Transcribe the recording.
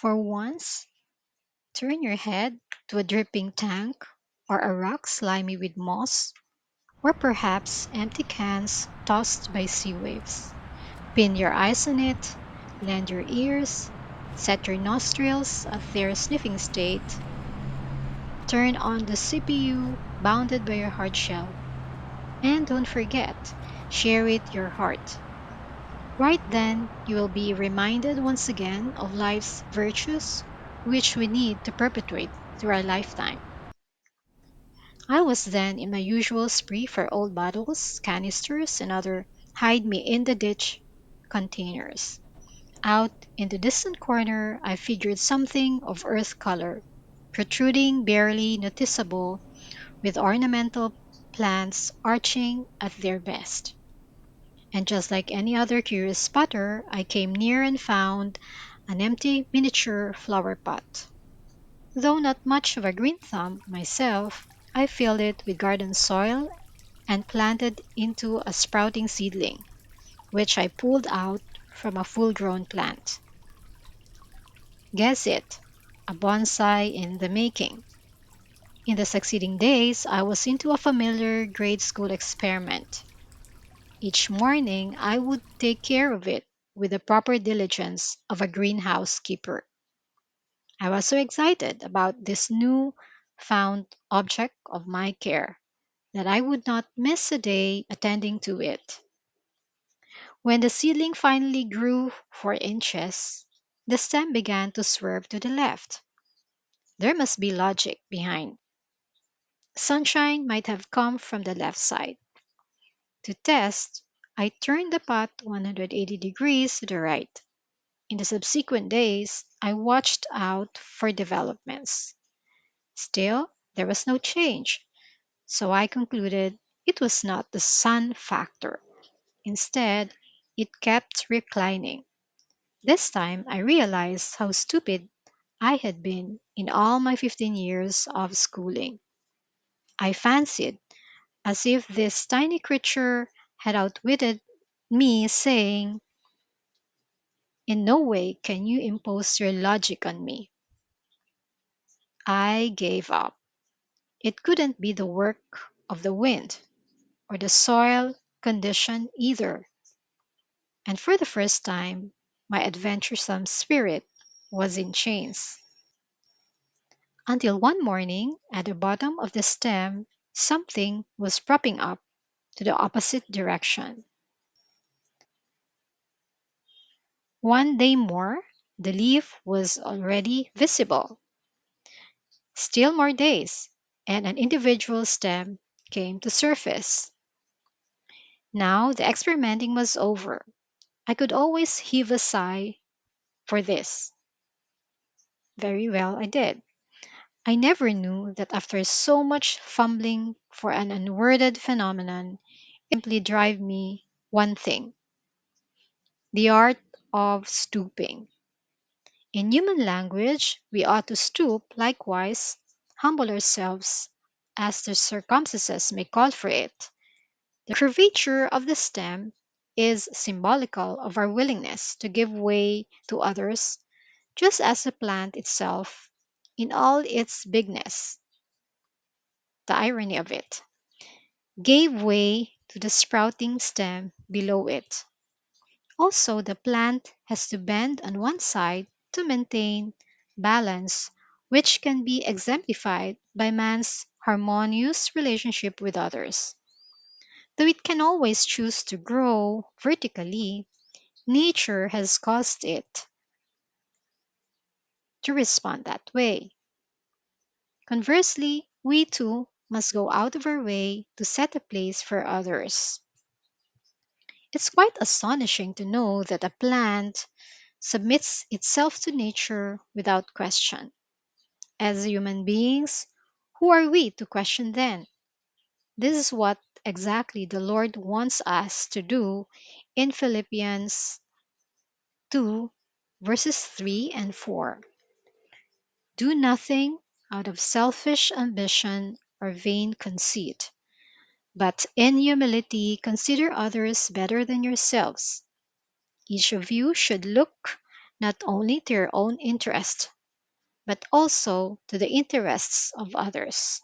For once, turn your head to a dripping tank or a rock slimy with moss, or perhaps empty cans tossed by sea waves. Pin your eyes on it, lend your ears, set your nostrils at their sniffing state, turn on the CPU bounded by your hard shell, and don't forget, share it your heart. Right then, you will be reminded once again of life's virtues, which we need to perpetuate through our lifetime. I was then in my usual spree for old bottles, canisters, and other hide me in the ditch containers. Out in the distant corner, I figured something of earth color, protruding barely noticeable, with ornamental plants arching at their best. And just like any other curious spotter, I came near and found an empty miniature flower pot. Though not much of a green thumb myself, I filled it with garden soil and planted into a sprouting seedling, which I pulled out from a full grown plant. Guess it, a bonsai in the making. In the succeeding days, I was into a familiar grade school experiment. Each morning, I would take care of it with the proper diligence of a greenhouse keeper. I was so excited about this new found object of my care that I would not miss a day attending to it. When the seedling finally grew 4 inches, the stem began to swerve to the left. There must be logic behind. Sunshine might have come from the left side. To test, I turned the pot 180 degrees to the right. In the subsequent days, I watched out for developments. Still, there was no change, so I concluded it was not the sun factor. Instead, it kept reclining. This time, I realized how stupid I had been in all my 15 years of schooling. I fancied as if this tiny creature had outwitted me, saying, "In no way can you impose your logic on me." I gave up. It couldn't be the work of the wind or the soil condition either. And for the first time, my adventuresome spirit was in chains. Until one morning, at the bottom of the stem, something was propping up to the opposite direction. One day more, the leaf was already visible. Still more days, and an individual stem came to surface. Now the experimenting was over. I could always heave a sigh for this. Very well, I did. I never knew that after so much fumbling for an unworded phenomenon, simply drive me one thing: the art of stooping. In human language, we ought to stoop likewise, humble ourselves as the circumstances may call for it. The curvature of the stem is symbolical of our willingness to give way to others, just as the plant itself, in all its bigness, the irony of it, gave way to the sprouting stem below it. Also, the plant has to bend on one side to maintain balance, which can be exemplified by man's harmonious relationship with others. Though it can always choose to grow vertically, nature has caused it to respond that way. Conversely, we too must go out of our way to set a place for others. It's quite astonishing to know that a plant submits itself to nature without question. As human beings, who are we to question then? This is what exactly the Lord wants us to do in Philippians 2, verses 3 and 4. Do nothing out of selfish ambition or vain conceit, but in humility consider others better than yourselves. Each of you should look not only to your own interest, but also to the interests of others.